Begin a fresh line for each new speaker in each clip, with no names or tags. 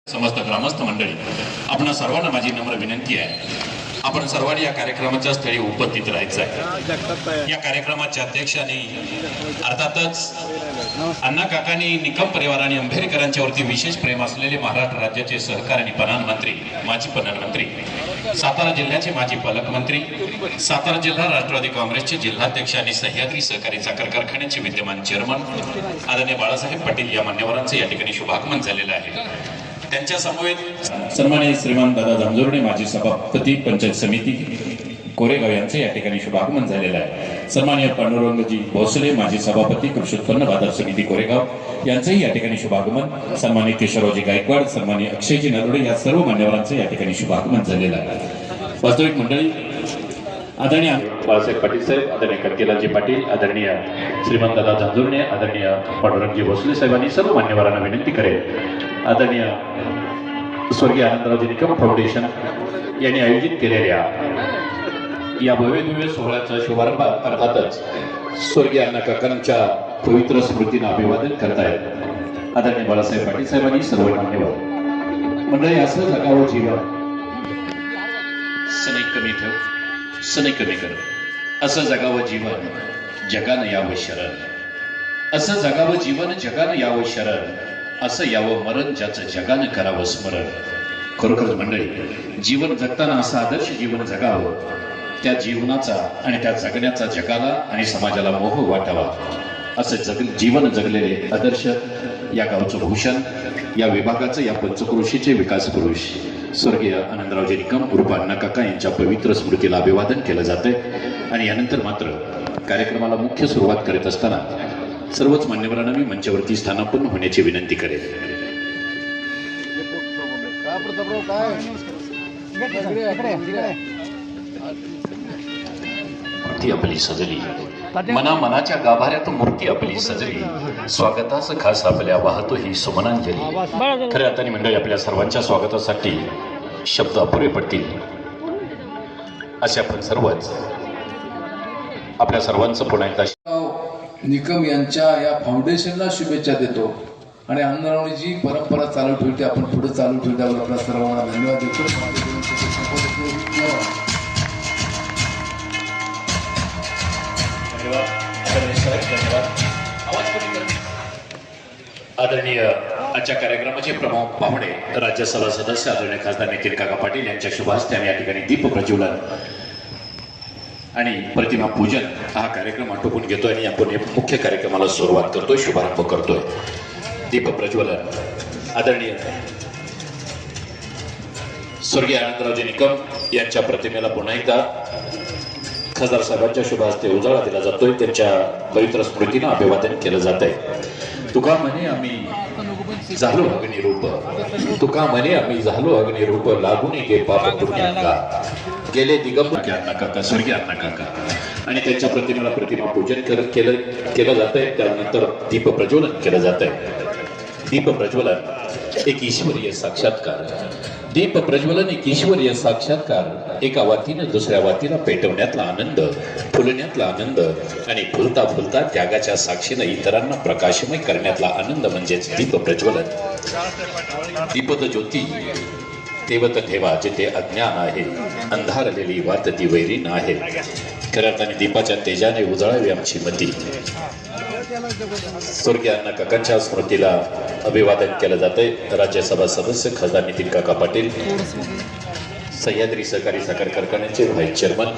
समस्त ग्रामस्थ मंडळी, आपण सर्वांना माझी नम्र विनंती आहे, आपण सर्वांनी या कार्यक्रमाच्या स्थळी उपस्थित राहायचं आहे। या कार्यक्रमाचे अध्यक्ष आणि अर्थातच अण्णा काकांनी निकम परिवार आणि अंबेडकरांच्या वरती विशेष प्रेम असलेले महाराष्ट्र राज्याचे सहकार आणि प्रधानमंत्री, माजी प्रधानमंत्री, सातारा जिल्ह्याचे माजी पालकमंत्री, सातारा जिल्हा राष्ट्रवादी काँग्रेसचे जिल्हाध्यक्ष आणि सह्याद्री सहकारी साखर कारखान्याचे विद्यमान चेअरमन आदरणीय बाळासाहेब पाटील या मान्यवरांचे या ठिकाणी शुभागमन झालेले आहे। त्यांच्या समवेत सन्माननीय श्रीमान दादा जांजुर्डे माजी सभापती पंचायत समिती कोरेगाव यांचे या ठिकाणी शुभागमन झालेले आहे। सन्माननीय पांडुरंगजी भोसले माजी सभापती कृषी उत्पन्न बाजार समिती कोरेगाव यांचेही या ठिकाणी शुभागमन, सन्माननीय केशवरावजी गायकवाड, सन्माननीय अक्षयजी नरोडे या सर्व मान्यवरांचे या ठिकाणी शुभागमन झालेलं आहे। वास्तविक मंडळी, आदरणीय बाळासाहेब पाटील साहेब, आदरणीय कर्केलाजी पाटील, आदरणीय श्रीमान दादा जांजुर्डे, आदरणीय पांडुरंगजी भोसले साहेबांनी सर्व मान्यवरांना विनंती करेल, आदरणीय स्वर्गीय आनंदरावजी निकम फाउंडेशन यांनी आयोजित केलेल्या या भव्यदिव्य सोहळ्याचा शुभारंभ अर्थातच स्वर्गीय अण्णा काकांच्या पवित्र स्मृतींना अभिवादन करतायत आदरणीय बाळासाहेब पाटील साहेबांनी सर्व मान्यवर मंडळी। असं जगावं जीवन, सनई कमी ठेव, सनई कमी कर, असं जगावं जीवन जगानं यावं शरण, असं जगावं जीवन जगानं यावं शरण, असं यावं मरण ज्याचं जगानं करावं स्मरण। खरोखर मंडळी, जीवन जगताना असं आदर्श जीवन जगावं, त्या जीवनाचा आणि त्या जगण्याचा जगाला आणि समाजाला मोह वाटावा, असं जीवन जगलेले आदर्श या गावचं भूषण, या विभागाचं, या पंचक्रोशीचे विकास पुरुष स्वर्गीय आनंदरावजी निकम उर्फ अण्णा काका यांच्या पवित्र स्मृतीला अभिवादन केलं जातंय। आणि यानंतर मात्र कार्यक्रमाला मुख्य सुरुवात करीत असताना सर्वच मान्यवरांना मी मंचावरती स्थानापन्न होण्याची विनंती करेन। मूर्ती आपली सजली, मना मनाच्या गाभाऱ्यात मूर्ती आपली सजली, स्वागतास खास आपल्या वाहतो ही सुमनांजली। खऱ्या अर्थाने मंडळी, आपल्या सर्वांच्या स्वागतासाठी शब्द अपुरे पडतील असे आपण सर्वच आपल्या सर्वांचं पुन्हा एकदा
निकम यांच्या या फाउंडेशनला शुभेच्छा देतो आणि आंदोलनाची जी परंपरा चालू ठेवते आपण पुढे चालू ठेवू त्यावर आपल्या सर्वांना धन्यवाद देतो।
आदरणीय आजच्या कार्यक्रमाचे प्रमुख पाहुणे राज्यसभा सदस्य आदरणीय खासदार नितीन काका पाटील यांच्या शुभ हस्ते आम्ही या ठिकाणी दीप प्रज्वलन आणि प्रतिमा पूजन हा कार्यक्रम आटोपून घेतोय आणि आपण मुख्य कार्यक्रमाला सुरुवात करतोय, शुभारंभ करतोय। दीप प्रज्वलन आदरणीय स्वर्गीय आनंदरावजी निकम यांच्या प्रतिमेला पुन्हा एकदा खासदार साहेबांच्या शुभ हस्ते उजाळा दिला जातोय, त्यांच्या पवित्र स्मृतीनं अभिवादन केलं जात आहे। तुका म्हणे आम्ही झालो अग्निरूप, तुका म्हणे आम्ही झालो अग्निरूप, लागून गे पाप पुण्यांगा, गेले दिगंबर अण्णा काका, स्वर्गीय अण्णा काका आणि त्यांच्या प्रतिमेला प्रतिमा पूजन केलं जात आहे। त्यानंतर दीप प्रज्वलन केलं जात आहे। दीप प्रज्वलन एक ईश्वरीय साक्षात्कार, दीप प्रज्वलन एक ईश्वरीय साक्षात्कार, एका वातीनं दुसऱ्या वातीला पेटवण्यातला आनंद, फुलण्यातला आनंद आणि फुलता फुलता त्यागाच्या साक्षीनं इतरांना प्रकाशमय करण्यातला आनंद म्हणजेच दीप प्रज्वलन। दीपद ज्योती तेवत ठेवा जिथे अज्ञान आहे, अंधारलेली वात ती वैरी आहे। खऱ्या अर्थाने दीपाच्या तेजाने उजळावी आमची मती। स्वर्गीय अण्णा काकांच्या स्मृतीला अभिवादन केलं जातंय। राज्यसभा सदस्य खासदार नितीन काका पाटील, सह्याद्री सहकारी साखर कारखान्याचे व्हाईस चेअरमन,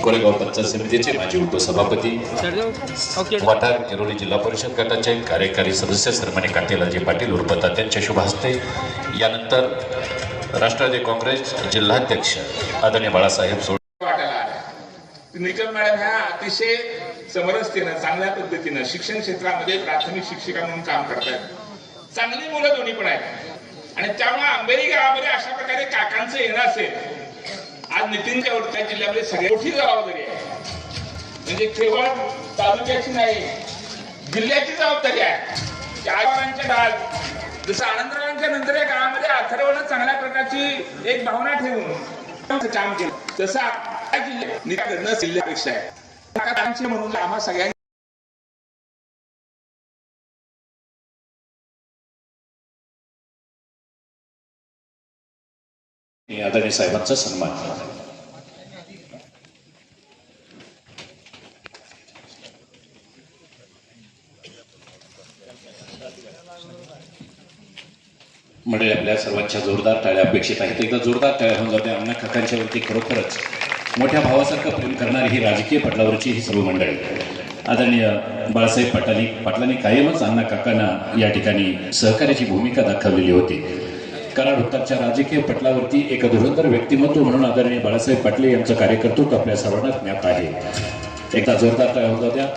कोरेगाव पंचायत समितीचे माजी उपसभापती, वाटार ऐरोली जिल्हा परिषद गटाचे कार्यकारी सदस्य सन्माननीय कर्केलाजी पाटील उर्फ तात्यांच्या शुभ हस्ते, यानंतर राष्ट्रवादी काँग्रेस जिल्हाध्यक्ष आदरणीय बाळासाहेब
निकम मॅडम ह्या अतिशय समरसतेनं चांगल्या पद्धतीनं शिक्षण क्षेत्रामध्ये प्राथमिक शिक्षिका म्हणून काम करतात। चांगली मुलं दोन्ही पण आहेत आणि त्यामुळे आंबेरी गावामध्ये अशा प्रकारे काकांचं येणं असेल, आज नितीनच्या वरच्या जिल्ह्यामध्ये सगळ्यात मोठी जबाबदारी आहे, म्हणजे केवळ तालुक्याची नाही जिल्ह्याची जबाबदारी आहे। त्या डाल जसं आनंदरावांच्या नंतर या गावामध्ये अथर्वनं चांगल्या प्रकारची एक भावना ठेवून काम केलं, तसं जिल्ह्यापेक्षा आहे म्हणून आम्हा सगळ्यांनी
आदरणीय साहेबांचा सन्मान. मंडळी आपल्या सर्वांच्या जोरदार टाळ्या अपेक्षित आहेत. एकदा जोरदार टाळ्या होऊन जाते. अण्णा काकांच्यावरती खरोखरच मोठ्या भावासारखं प्रेम करणारी ही राजकीय पटलावरची ही सर्व मंडळी. आदरणीय बाळासाहेब पाटलांनी कायमच अण्णा काकांना या ठिकाणी सहकार्याची भूमिका दाखवलेली होती. कराड उत्तरच्या राजकीय पटलावरती एक धुरंधर व्यक्तिमत्व म्हणून आदरणीय बाळासाहेब पाटील यांचं कार्यकर्तृत्व आपल्या सर्वांना ज्ञात आहे. एकदा जोरदार टाळ्या होऊन जात्या.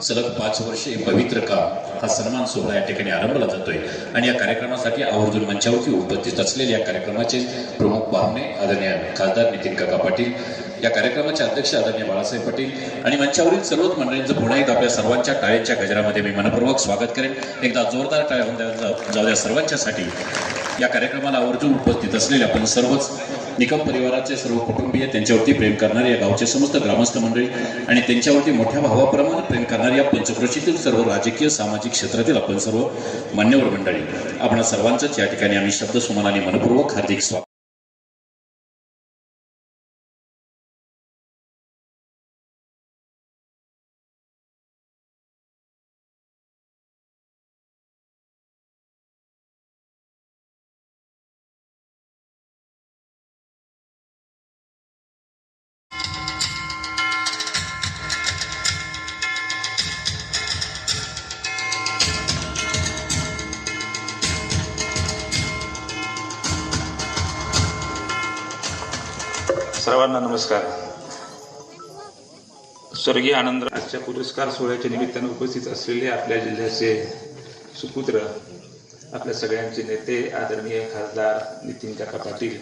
सलग 5 वर्षे पवित्र काळ हा सन्मान सोहळा या ठिकाणी आरंभला जातोय आणि या कार्यक्रमासाठी आवर्जून मंचावरती उपस्थित असलेले या कार्यक्रमाचे प्रमुख पाहुणे आदरणीय खासदार नितीन काका पाटील, या कार्यक्रमाचे अध्यक्ष आदरणीय बाळासाहेब पाटील आणि मंचावरील सर्वच मंडळींचं पुन्हा एकदा आपल्या सर्वांच्या टाळ्यांच्या गजरामध्ये मी मनपूर्वक स्वागत करेन. एकदा जोरदार टाळ्या होऊन जाऊ द्या सर्वांच्यासाठी. या कार्यक्रमाला आवर्जून उपस्थित असलेले आपण सर्वच निकम परिवाराचे सर्व कुटुंबीय, त्यांच्यावरती प्रेम करणारे या गावचे समस्त ग्रामस्थ मंडळी आणि त्यांच्यावरती मोठ्या भावाप्रमाणे प्रेम करणारी या पंचक्रोशीतील सर्व राजकीय सामाजिक क्षेत्रातील आपण सर्व मान्यवर मंडळी, आपण सर्वांचंच या ठिकाणी आम्ही शब्द सुमनाने मनपूर्वक हार्दिक स्वागत.
सर्वांना नमस्कार. स्वर्गीय आनंदराजच्या पुरस्कार सोहळ्याच्या निमित्तानं उपस्थित असलेले आपल्या जिल्ह्याचे सुपुत्र, आपल्या सगळ्यांचे नेते आदरणीय खासदार नितीन काका पाटील,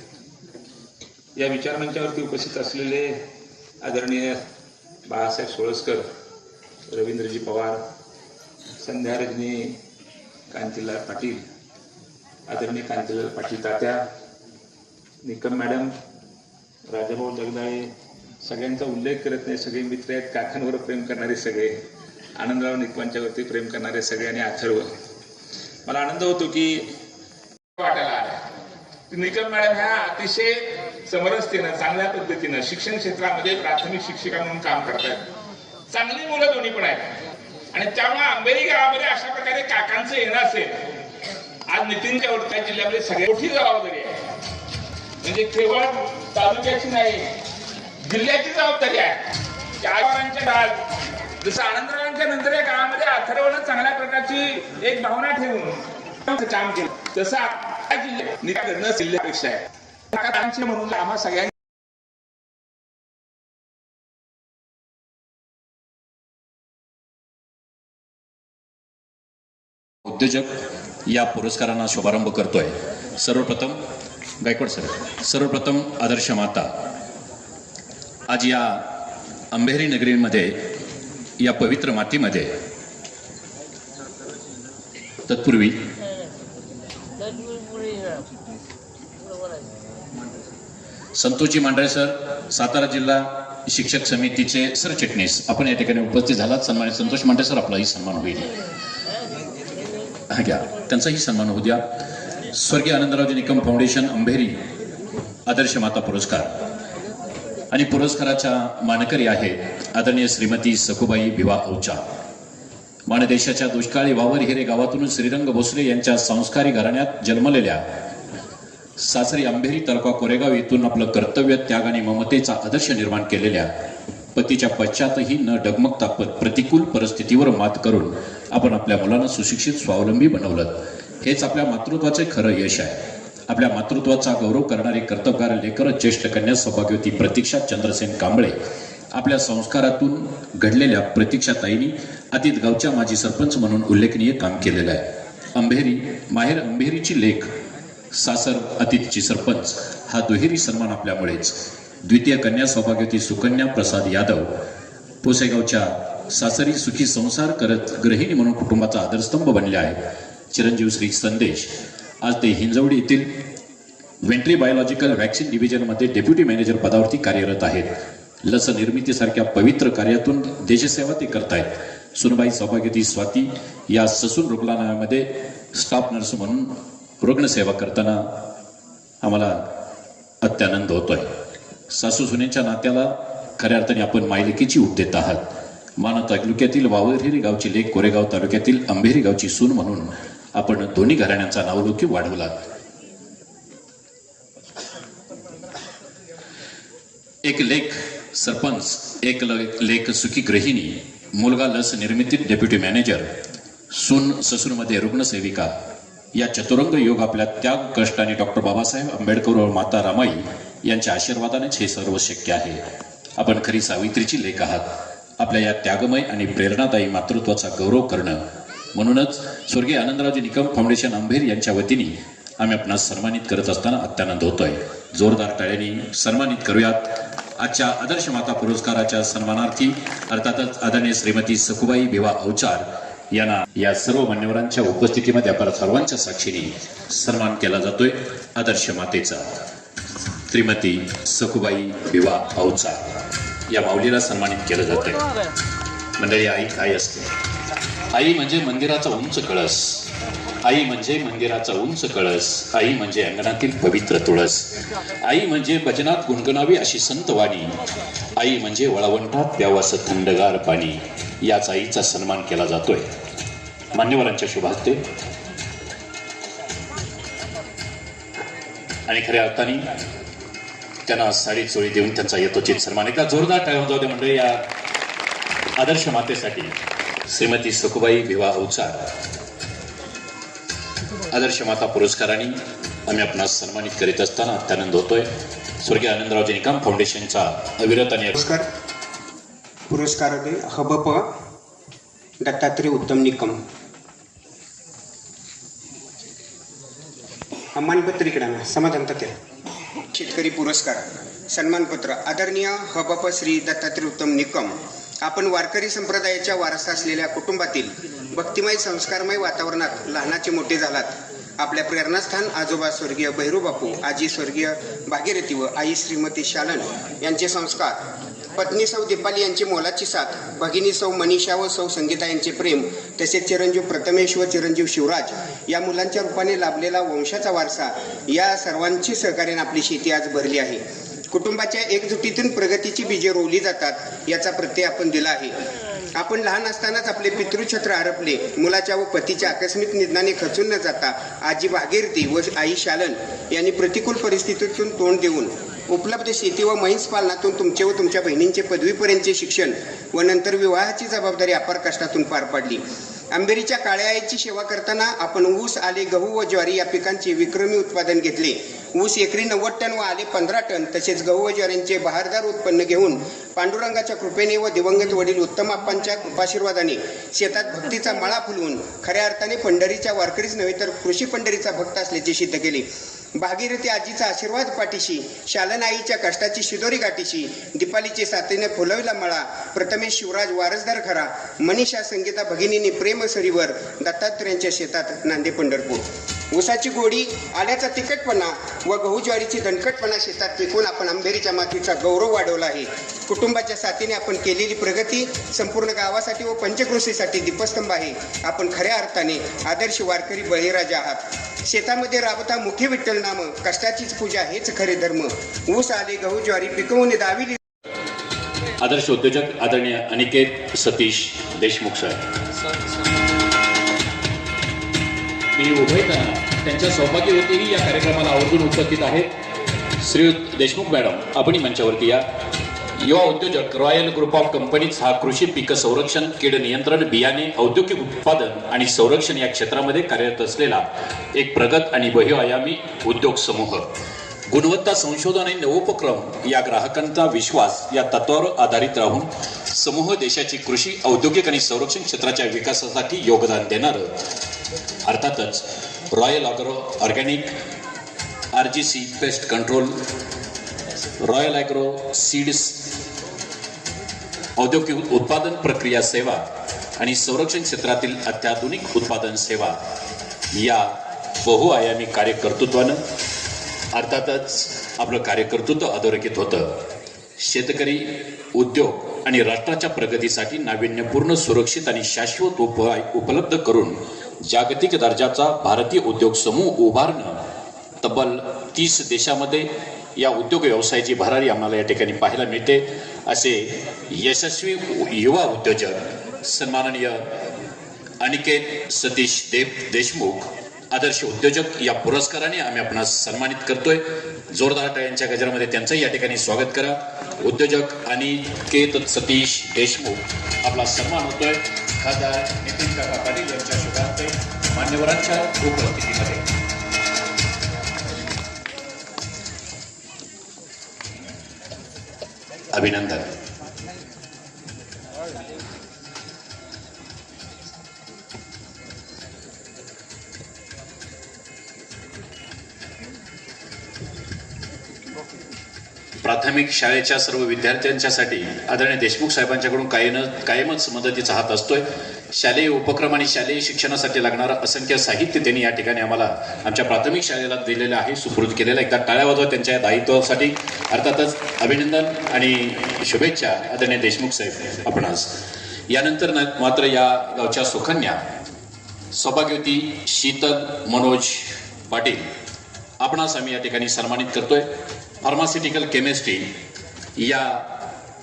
या विचारमंचावरती उपस्थित असलेले आदरणीय बाळासाहेब सोळसकर, रवींद्रजी पवार, संध्या रजनी कांतीलाल पाटील, आदरणीय कांतीलाल पाटील तात्या, निकम मॅडम, राजाभाऊ जगदाळे, सगळ्यांचा उल्लेख करत नाही, सगळे मित्र आहेत. काकांवर प्रेम करणारे सगळे, आनंदराव निकमांच्यावरती प्रेम करणारे सगळे आणि अथर्व. मला आनंद होतो की वाटायला आला निकम मॅडम ह्या अतिशय समरसतेनं, चांगल्या पद्धतीनं शिक्षण क्षेत्रामध्ये प्राथमिक शिक्षिका म्हणून काम करतात. चांगली मुलं दोन्ही पण आहेत आणि त्यामुळे आंबेरी गावामध्ये अशा प्रकारे काकांचं येणं असेल, आज नितीनच्या वरती जिल्ह्यामध्ये सगळ्यात मोठी जबाबदारी आहे. म्हणजे केवळ तालुक्याची नाही, जिल्ह्याची जबाबदारी आहे. आजोबांच्या काळात जसं आनंदरावांच्या नंतर या गावामध्ये अथर्वनं चांगल्या प्रकारची एक भावना ठेवून काम केलं, तसं जिल्ह्यात जिल्ह्यापेक्षा आहे म्हणून आम्हा सगळ्यांनी
उद्योजक या पुरस्कारांना शुभारंभ करतोय. सर्वप्रथम गायकवाड सर, सर्वप्रथम आदर्श माता. आज या अंबेरी नगरीमध्ये, या पवित्र मातीमध्ये, तत्पूर्वी संतोषजी मांढरे सर, सातारा जिल्हा शिक्षक समितीचे सरचिटणीस, आपण या ठिकाणी उपस्थित झालात. सन्मानित संतोष मांढरे सर, आपलाही सन्मान होईल. हा घ्या, त्यांचाही सन्मान होऊ द्या. स्वर्गीय आनंदरावजी निकम फाउंडेशन अंबेरी आदर्श माता पुरस्कार आणि पुरस्काराच्या मानकरी आहेत आदरणीय श्रीमती सखुबाई भिवा औचा. माणदेशाच्या दुष्काळी वावर हिरे गावातून श्रीरंग भोसले यांच्या संस्कारी घराण्यात जन्मलेल्या सासरी अंबेरी तालुका कोरेगाव येथून आपलं कर्तव्य, त्याग आणि ममतेचा आदर्श निर्माण केलेल्या, पतीच्या पश्चातही न डगमगता प्रतिकूल परिस्थितीवर मात करून आपण आपल्या मुलांना सुशिक्षित स्वावलंबी बनवलं. हेच आपल्या मातृत्वाचे खरं यश आहे. आपल्या मातृत्वाचा गौरव करणारे कर्तबगार लेकर ज्येष्ठ कन्या सौभाग्यवती प्रतीक्षा चंद्रसेन कांबळे, आपल्या संस्कारातून घडलेल्या प्रतीक्षाताईंनी अतीत गावच्या माजी सरपंच म्हणून उल्लेखनीय काम केलेलं आहे. अंबेरी माहेर अंबेरीची लेख, सासर अतीतची सरपंच, हा दुहेरी सन्मान आपल्यामुळेच. द्वितीय कन्या सौभाग्यवती सुकन्या प्रसाद यादव पुसेगावच्या सासरी सुखी संसार करत गृहिणी म्हणून कुटुंबाचा आधारस्तंभ बनले आहे. चिरंजीव श्री संदेश आज ते हिंजवडी येथील व्हेंट्री बायोलॉजिकल व्हॅक्सिन डिव्हिजनमध्ये डेप्युटी मॅनेजर पदावरती कार्यरत आहेत. लस निर्मितीसारख्या पवित्र कार्यातून देशसेवा ते करतायत. सुनबाई सौभाग्यवती स्वाती या ससून रुग्णालयामध्ये स्टाफ नर्स म्हणून रुग्णसेवा करताना आम्हाला अत्यानंद होतोय. सासू सुनेच्या नात्याला खऱ्या अर्थाने आपण मायलेकीची ऊब देत आहात. माना तालुक्यातील वावरेरी गावची लेक, कोरेगाव तालुक्यातील अंभेरी गावची सून म्हणून आपण दोन्ही घराण्यांचा नावलौकिक वाढवला. एक लेख सरपंच, एक लेख सुखी गृहिणी, मुलगा लस निर्मितीत डेप्युटी मॅनेजर, सून ससूरमध्ये रुग्णसेविका, या चतुरंग योग आपल्या त्याग, कष्ट आणि डॉक्टर बाबासाहेब आंबेडकर व माता रामाई यांच्या आशीर्वादानेच हे सर्व शक्य आहे. आपण खरी सावित्रीची लेख आहात. आपल्या या त्यागमय आणि प्रेरणादायी मातृत्वाचा गौरव करणं, म्हणूनच स्वर्गीय आनंदरावजी निकम फाउंडेशन अंभेर यांच्या वतीने आम्ही आपणास सन्मानित करत असताना अत्यानंद होतोय. जोरदार टाळ्यांनी सन्मानित करूयात. आजच्या आदर्श माता पुरस्काराच्या सन्मानार्थी अर्थातच आदरणीय श्रीमती सखुबाई भिवा अवचार यांना या सर्व मान्यवरांच्या उपस्थितीमध्ये आपण सर्वांच्या साक्षीने सन्मान केला जातोय. आदर्श मातेचा श्रीमती सखुबाई भिवा अवचार या माऊलीला सन्मानित केलं जातंय. मंडळी, आई काय असते? आई म्हणजे मंदिराचा उंच कळस, आई म्हणजे मंदिराचा उंच कळस, आई म्हणजे अंगणातील पवित्र तुळस, आई म्हणजे भजनात गुणगुणावी अशी संतवाणी, आई म्हणजे वळवंटात प्यावंसं थंडगार पाणी. याच आईचा सन्मान केला जातोय मान्यवरांच्या शुभ हस्ते. आणि खऱ्या अर्थाने त्यांना साडी चोळी देऊन त्यांचा यथोचित सन्मान. एकदा जोरदार टाळ्या जाऊ दे मंडळी या आदर्श मातेसाठी. श्रीमती सखुबाई भिवा अवचार आदर्श माता पुरस्काराने आम्ही आपणास सन्मानित करीत असताना अत्यानंद होतोय. स्वर्गीय आनंदरावजी निकम फाउंडेशनचा अविरत आणि
पुरस्कार हबप दत्तात्रय उत्तम निकम. मानपत्र इकडं समाधान तथे शेतकरी पुरस्कार सन्मानपत्र आदरणीय हबप श्री दत्तात्रय उत्तम निकम. आपण वारकरी संप्रदायाच्या वारसा असलेल्या कुटुंबातील भक्तिमय संस्कारमय वातावरणात लहानाचे मोठे झालात. आपल्या प्रेरणास्थान आजोबा स्वर्गीय भैरू बापू, आजी स्वर्गीय भागीरथी व आई श्रीमती शालन यांचे संस्कार, पत्नी सौ दीपाली यांची मोलाची साथ, भगिनी सौ मनीषा व सौ संगीता यांचे प्रेम, तसेच चिरंजीव प्रथमेश व चिरंजीव शिवराज या मुलांच्या रूपाने लाभलेला वंशाचा वारसा, या सर्वांची सहकार्याने आपली शेती आज भरली आहे. कुटुंबाच्या एकजुटीतून प्रगतीची बीजे रोवली जातात याचा प्रत्यय आपण दिला आहे. आपण लहान असतानाच आपले पितृछत्र हरपले. मुलाच्या व पतीच्या आकस्मिक निधनाने खचून न जाता आजी भागीरथी व आई शालन यांनी प्रतिकूल परिस्थितीतून तोंड देऊन उपलब्ध शेती व म्हैस पालनातून तुमचे व तुमच्या बहिणींचे पदवीपर्यंतचे शिक्षण व नंतर विवाहाची जबाबदारी अपार कष्टातून पार पाडली. आंबेरीच्या काळ्या आईची सेवा करताना आपण ऊस, आले, गहू व ज्वारी या पिकांचे विक्रमी उत्पादन घेतले. ऊस एकरी 90 टन व आले 15 टन तसेच गहू व ज्वारींचे बहारदार उत्पन्न घेऊन पांडुरंगाच्या कृपेने व दिवंगत वडील उत्तम आप्पांच्या कृपाशीर्वादाने शेतात भक्तीचा मळा फुलवून खऱ्या अर्थाने पंढरीच्या वारकरीच नव्हे तर कृषी पंढरीचा भक्त असल्याचे सिद्ध केले. भागीरथी आजीचा आशीर्वाद पाठीशी, शालन आईच्या कष्टाची शिदोरी गाठीशी, दीपालीचे साथीने फुलविला मळा, प्रथमेश शिवराज वारसदार खरा, मनीषा संगीता भगिनीने प्रेम सरीवर, दत्तात्रयांच्या शेतात नांदे पंढरपूर. ऊसाची गोडी, आल्याचा तिखटपणा व गहू ज्वारीची दणकटपणा शेतात पिकून आपण अंबेरीच्या मातीचा गौरव वाढवला आहे. कुटुंबाच्या साथीने आपण केलेली प्रगती संपूर्ण गावासाठी व पंचकृषीसाठी दीपस्तंभ आहे. आपण खऱ्या अर्थाने आदर्श वारकरी बळीराजा आहात. शेतामध्ये राबता मुखी विठ्ठल नाम, कष्टाचीच पूजा हेच खरे धर्म. ऊस, आले, गहू ज्वारी पिकवून दाविली.
आदर्श उद्योजक आदरणीय अनिकेत सतीश देशमुख साहेब मी उभयताना त्यांच्या सौभाग्यवतीही या कार्यक्रमाला आवर्जून उपस्थित आहेत. श्रीयुत देशमुख मॅडम आपण मंचावरती या. युवा उद्योजक रॉयल ग्रुप ऑफ कंपनीज हा कृषी पीक संरक्षण, कीड नियंत्रण, बियाणे, औद्योगिक उत्पादन आणि संरक्षण या क्षेत्रामध्ये कार्यरत असलेला एक प्रगत आणि बहुआयामी उद्योग समूह. गुणवत्ता संशोधन आणि नवोपक्रम या ग्राहकांचा विश्वास या तत्वावर आधारित राहून समूह देशाची कृषी, औद्योगिक आणि संरक्षण क्षेत्राच्या विकासासाठी योगदान देणारं अर्थातच royal agro organic, RGC pest control, royal agro seeds, औद्योगिक उत्पादन प्रक्रिया सेवा आणि संरक्षण क्षेत्रातील अत्याधुनिक उत्पादन सेवा या बहुआयामी कार्यकर्तृत्वानं अर्थातच आपलं कार्यकर्तृत्व अधोरेखित होतं. शेतकरी, उद्योग आणि राष्ट्राच्या प्रगतीसाठी नाविन्यपूर्ण, सुरक्षित आणि शाश्वत उपाय उपलब्ध करून जागतिक दर्जाचा भारतीय उद्योग समूह उभारणं, तब्बल 30 देशामध्ये या उद्योग व्यवसायाची भरारी आम्हाला या ठिकाणी पाहायला मिळते. असे यशस्वी युवा उद्योजक सन्माननीय अनिकेत सतीश देशमुख आदर्श उद्योजक या पुरस्काराने आम्ही आपणास सन्मानित करतोय. जोरदार टाळ्यांच्या गजरामध्ये त्यांचंही या ठिकाणी स्वागत करा. उद्योजक अनिकेत सतीश देशमुख आपला सन्मान होतोय. खासदार नितीन काका पाटील यांच्या शुभार्थे मान्यवरांच्या उपस्थितीमध्ये. अभिनंदन. प्राथमिक शाळेच्या सर्व विद्यार्थ्यांच्यासाठी आदरणीय देशमुख साहेबांच्याकडून कायमच मदतीचा हात असतोय. शालेय उपक्रम आणि शालेय शिक्षणासाठी लागणारं असंख्य साहित्य त्यांनी या ठिकाणी आम्हाला आमच्या प्राथमिक शाळेला दिलेलं आहे, सुपूर्द केलेलं. एकदा टाळ्या वाजवा त्यांच्या दायित्वासाठी. अर्थातच अभिनंदन आणि शुभेच्छा आदरणीय देशमुख साहेब आपणास. यानंतर मात्र या गावच्या सुकन्या सौभाग्यवती शीतल मनोज पाटील आपणास आम्ही या ठिकाणी सन्मानित करतोय. फार्मास्युटिकल केमिस्ट्री या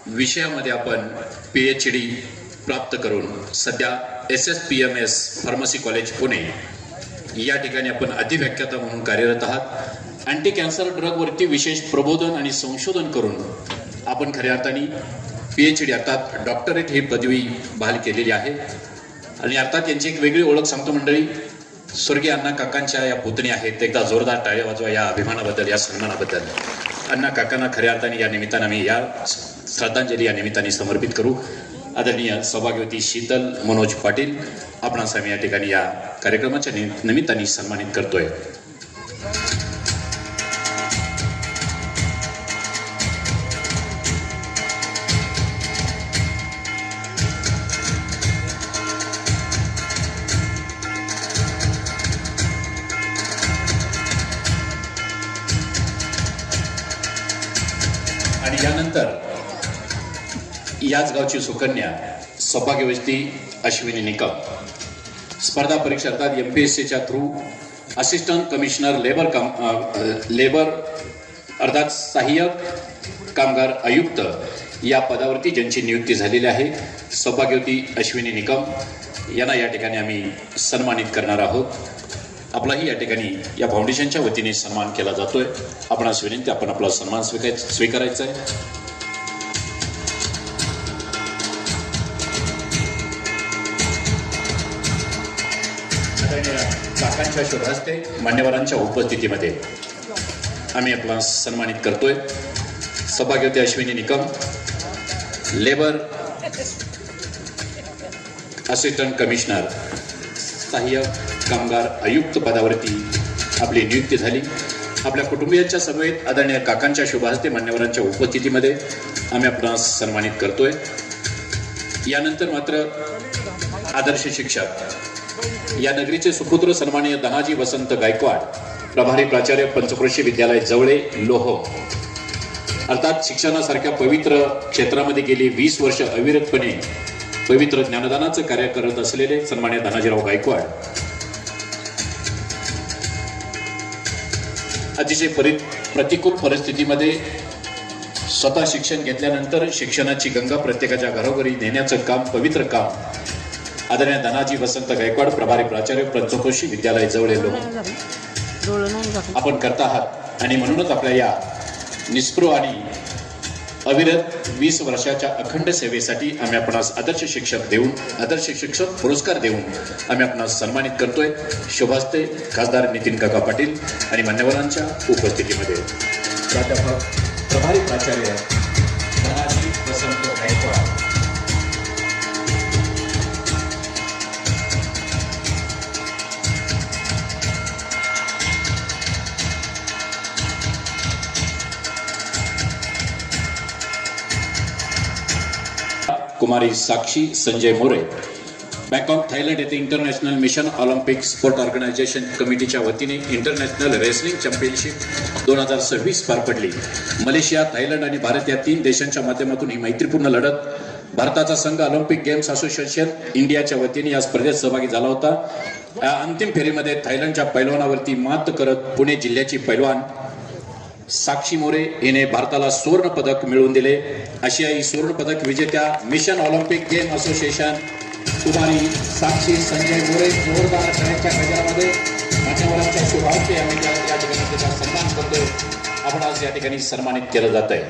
विषयामध्ये आपण PhD प्राप्त करून सध्या SSPMS फार्मसी कॉलेज पुणे या ठिकाणी आपण अधिव्याख्याता म्हणून कार्यरत आहात. अँटी कॅन्सर ड्रगवरती विशेष प्रबोधन आणि संशोधन करून आपण खऱ्या अर्थाने PhD अर्थात डॉक्टरेट ही पदवी बहाल केलेली आहे. आणि अर्थात यांची एक वेगळी ओळख सांगतो मंडळी, स्वर्गीय अण्णा काकांच्या या पुतणी आहेत. एकदा जोरदार टाळ्या वाजवा या अभिमानाबद्दल, या सन्मानाबद्दल. अण्णा काकांना खऱ्या अर्थाने या निमित्तानं आम्ही या श्रद्धांजली या निमित्ताने समर्पित करू. आदरणीय सौभाग्यवती शीतल मनोज पाटील आपणास आम्ही या ठिकाणी या कार्यक्रमाच्या निमित्ताने सन्मानित करतोय. आणि यानंतर याच गावची सुकन्या सौभाग्यवती अश्विनी निकम स्पर्धा परीक्षा अर्थात MPSCच्या थ्रू असिस्टंट कमिशनर लेबर अर्थात सहाय्यक कामगार आयुक्त या पदावरती ज्यांची नियुक्ती झालेली आहे, सौभाग्यवती अश्विनी निकम यांना या ठिकाणी आम्ही सन्मानित करणार आहोत. आपलाही या ठिकाणी या फाउंडेशनच्या वतीने सन्मान केला जातोय. आपणास विनंती, आपण आपला सन्मान स्वीकारायचा आहे. काकांच्या शुभ हस्ते मान्यवरांच्या उपस्थितीमध्ये आम्ही आपला सन्मानित करतोय. सौभाग्यवती Ashwini Nikam labour assistant commissioner सहाय्यक कामगार आयुक्त पदावरती आपली नियुक्ती झाली. आपल्या कुटुंबियांच्या समवेत आदरणीय काकांच्या शुभ हस्ते मान्यवरांच्या उपस्थितीमध्ये आम्ही आपणास सन्मानित करतोय. यानंतर मात्र आदर्श शिक्षक या नगरीचे सुपुत्र सन्माननीय धनाजी वसंत गायकवाड प्रभारी प्राचार्य पंचक्रोशी विद्यालय जवळे लोह अर्थात शिक्षणासारख्या पवित्र क्षेत्रामध्ये गेली 20 वर्ष अविरतपणे पवित्र ज्ञानदानाचं कार्य करत असलेले सन्माननीय धनाजीराव गायकवाड अतिशय प्रतिकूल परिस्थितीमध्ये स्वतः शिक्षण घेतल्यानंतर शिक्षणाची गंगा प्रत्येकाच्या घरोघरी नेण्याचं काम, पवित्र काम आदरणीय धनाजी वसंत गायकवाड प्रभारी प्राचार्य पंचक्रोशी विद्यालय जवळे आपण करता आहात. आणि म्हणूनच आपल्या या निस्पृह आणि अविरत 20 वर्षाच्या अखंड सेवेसाठी आम्ही आपणास आदर्श शिक्षक पुरस्कार देऊन आम्ही आपणास सन्मानित करतोय. शुभास्ते खासदार नितीन काका पाटील आणि मान्यवरांच्या उपस्थितीमध्ये प्राध्यापक प्रभारी प्राचार्य धनाजी वसंत गायकवाड कुमारी साक्षी संजय मोरे बँकॉक थायलंड येथे international mission Olympic sport organisation कमिटीच्या वतीने इंटरनॅशनल रेसलिंग चॅम्पियनशिप 2026 पार पडली. मलेशिया, थायलंड आणि भारत या 3 देशांच्या माध्यमातून ही मैत्रीपूर्ण लढत भारताचा संघ ऑलिम्पिक गेम्स असोसिएशन इंडियाच्या वतीने या स्पर्धेत सहभागी झाला होता. या अंतिम फेरीमध्ये थायलंडच्या पैलवानावरती मात करत पुणे जिल्ह्याची पैलवान साक्षी मोरे हिने भारताला सुवर्ण पदक मिळवून दिले. आशियाई सुवर्ण पदक विजेत्या मिशन ऑलिम्पिक गेम असोसिएशन कुमारी साक्षी संजय मोरे जोरदार खेळाच्या गजरामध्ये मान्यवरांच्या शुभार्थे आम्ही या ठिकाणी त्याचा सन्मान करतोय. आपण आज या ठिकाणी सन्मानित केलं जात आहे.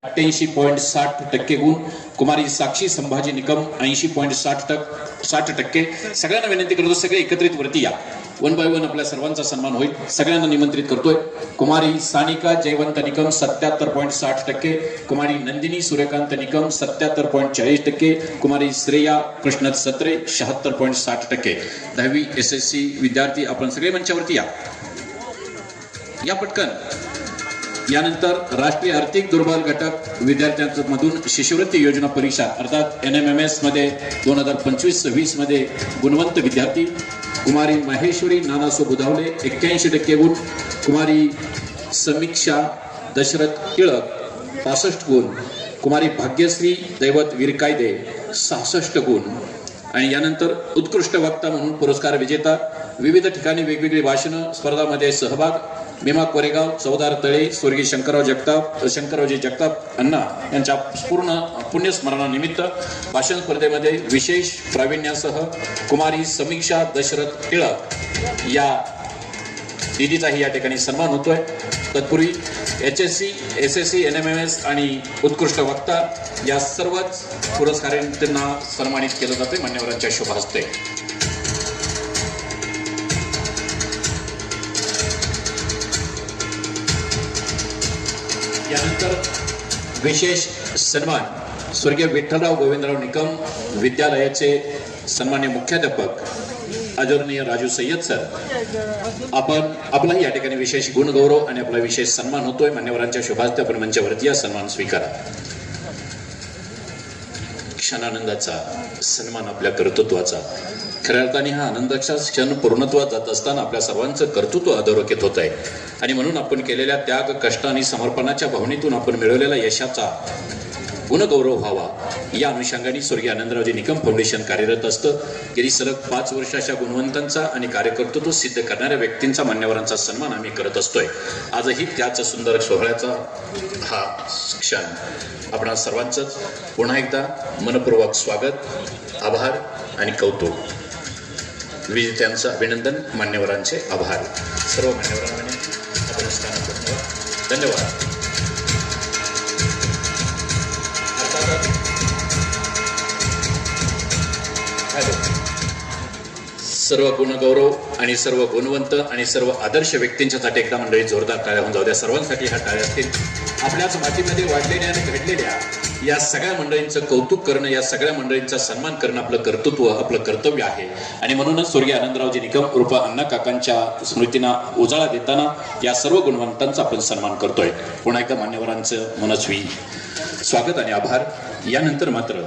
88.60% गुण. कुमारी साक्षी संभाजी निकम 80.60%. सगळ्यांना विनंती करतो सगळे एकत्रित वरती या. वन बाय वन आपल्या सर्वांचा सन्मान होईल. सगळ्यांना निमंत्रित करतोय. कुमारी सानिका जयवंत निकम 77.60%. कुमारी नंदिनी सूर्यकांत निकम 77.40%. कुमारी श्रेया कृष्ण सत्रे 76.60%. 10वी SSC विद्यार्थी आपण सगळे मंचावरती या पटकन. यानंतर राष्ट्रीय आर्थिक दुर्बल घटक विद्यार्थ्यांमधून शिष्यवृत्ती योजना परीक्षा अर्थात NMMS मध्ये 2025-26 मध्ये गुणवंत विद्यार्थी कुमारी महेश्वरी नानासो बुधावले 81% गुण. कुमारी समीक्षा दशरथ टिळक 65 गुण. कुमारी भाग्यश्री दैवत वीरकायदे 66 गुण. आणि यानंतर उत्कृष्ट वक्ता म्हणून पुरस्कार विजेता विविध ठिकाणी वेगवेगळी भाषणं स्पर्धामध्ये सहभाग भीमा कोरेगाव चौदार तळे स्वर्गीय शंकररावजी जगताप अण्णा यांच्या पूर्ण पुण्यस्मरणानिमित्त भाषण स्पर्धेमध्ये विशेष प्रावीण्यासह कुमारी समीक्षा दशरथ टिळक या दिदीचाही या ठिकाणी सन्मान होतोय. तत्पूर्वी HSC SSC NMMS आणि उत्कृष्ट वक्ता या सर्वच पुरस्कारांना सन्मानित केलं जाते मान्यवरांच्या शुभ हस्ते. यानंतर विशेष सन्मान स्वर्गीय विठ्ठलराव गोविंदराव निकम विद्यालयाचे सन्मान्य मुख्याध्यापक आदरणीय राजू सय्यद सर. आपण आपलाही या ठिकाणी विशेष गुणगौरव आणि आपला विशेष सन्मान होतोय. मान्यवरांच्या शुभास्ते आपण मंचावरती या सन्मान स्वीकारा. क्षणानंदाचा सन्मान आपल्या कर्तृत्वाचा. खऱ्या अर्थाने हा आनंदाचा क्षण पूर्णत्वात जात असताना आपल्या सर्वांचं कर्तृत्व अधोरेखित होत आहे. आणि म्हणून आपण केलेल्या त्याग कष्ट आणि समर्पणाच्या भावनेतून आपण मिळवलेल्या यशाचा गुणगौरव व्हावा या अनुषंगाने स्वर्गीय आनंदरावजी निकम फाउंडेशन कार्यरत असतं. गेली सलग 5 वर्ष अशा गुणवंतांचा आणि कार्यकर्तृत्व सिद्ध करणाऱ्या व्यक्तींचा मान्यवरांचा सन्मान आम्ही करत असतोय. आजही त्याच सुंदर सोहळ्याचा हा क्षण. आपणा सर्वांचंच पुन्हा एकदा मनपूर्वक स्वागत, आभार आणि कौतुक. विजेत्यांचं अभिनंदन, मान्यवरांचे आभार. सर्व मान्यवरांना आपण स्थानात धन्यवाद. सर्व गुणगौरव आणि सर्व गुणवंत आणि सर्व आदर्श व्यक्तींच्यासाठी एकदा मंडळी जोरदार टाळ्या होऊन जाऊ द्या. सर्वांसाठी ह्या टाळ्या असतील. आपल्याच मातीमध्ये वाढलेल्या आणि घडलेल्या या सगळ्या मंडळींचं कौतुक करणं, या सगळ्या मंडळींचा सन्मान करणं आपलं कर्तृत्व, आपलं कर्तव्य आहे. आणि म्हणूनच स्वर्गीय आनंदरावजी निकम उर्फ अण्णा काकांच्या स्मृतींना उजाळा देताना या सर्व गुणवंतांचा आपण सन्मान करतोय. पुन्हा एकदा मान्यवरांचं मनस्वी स्वागत आणि आभार. यानंतर मात्र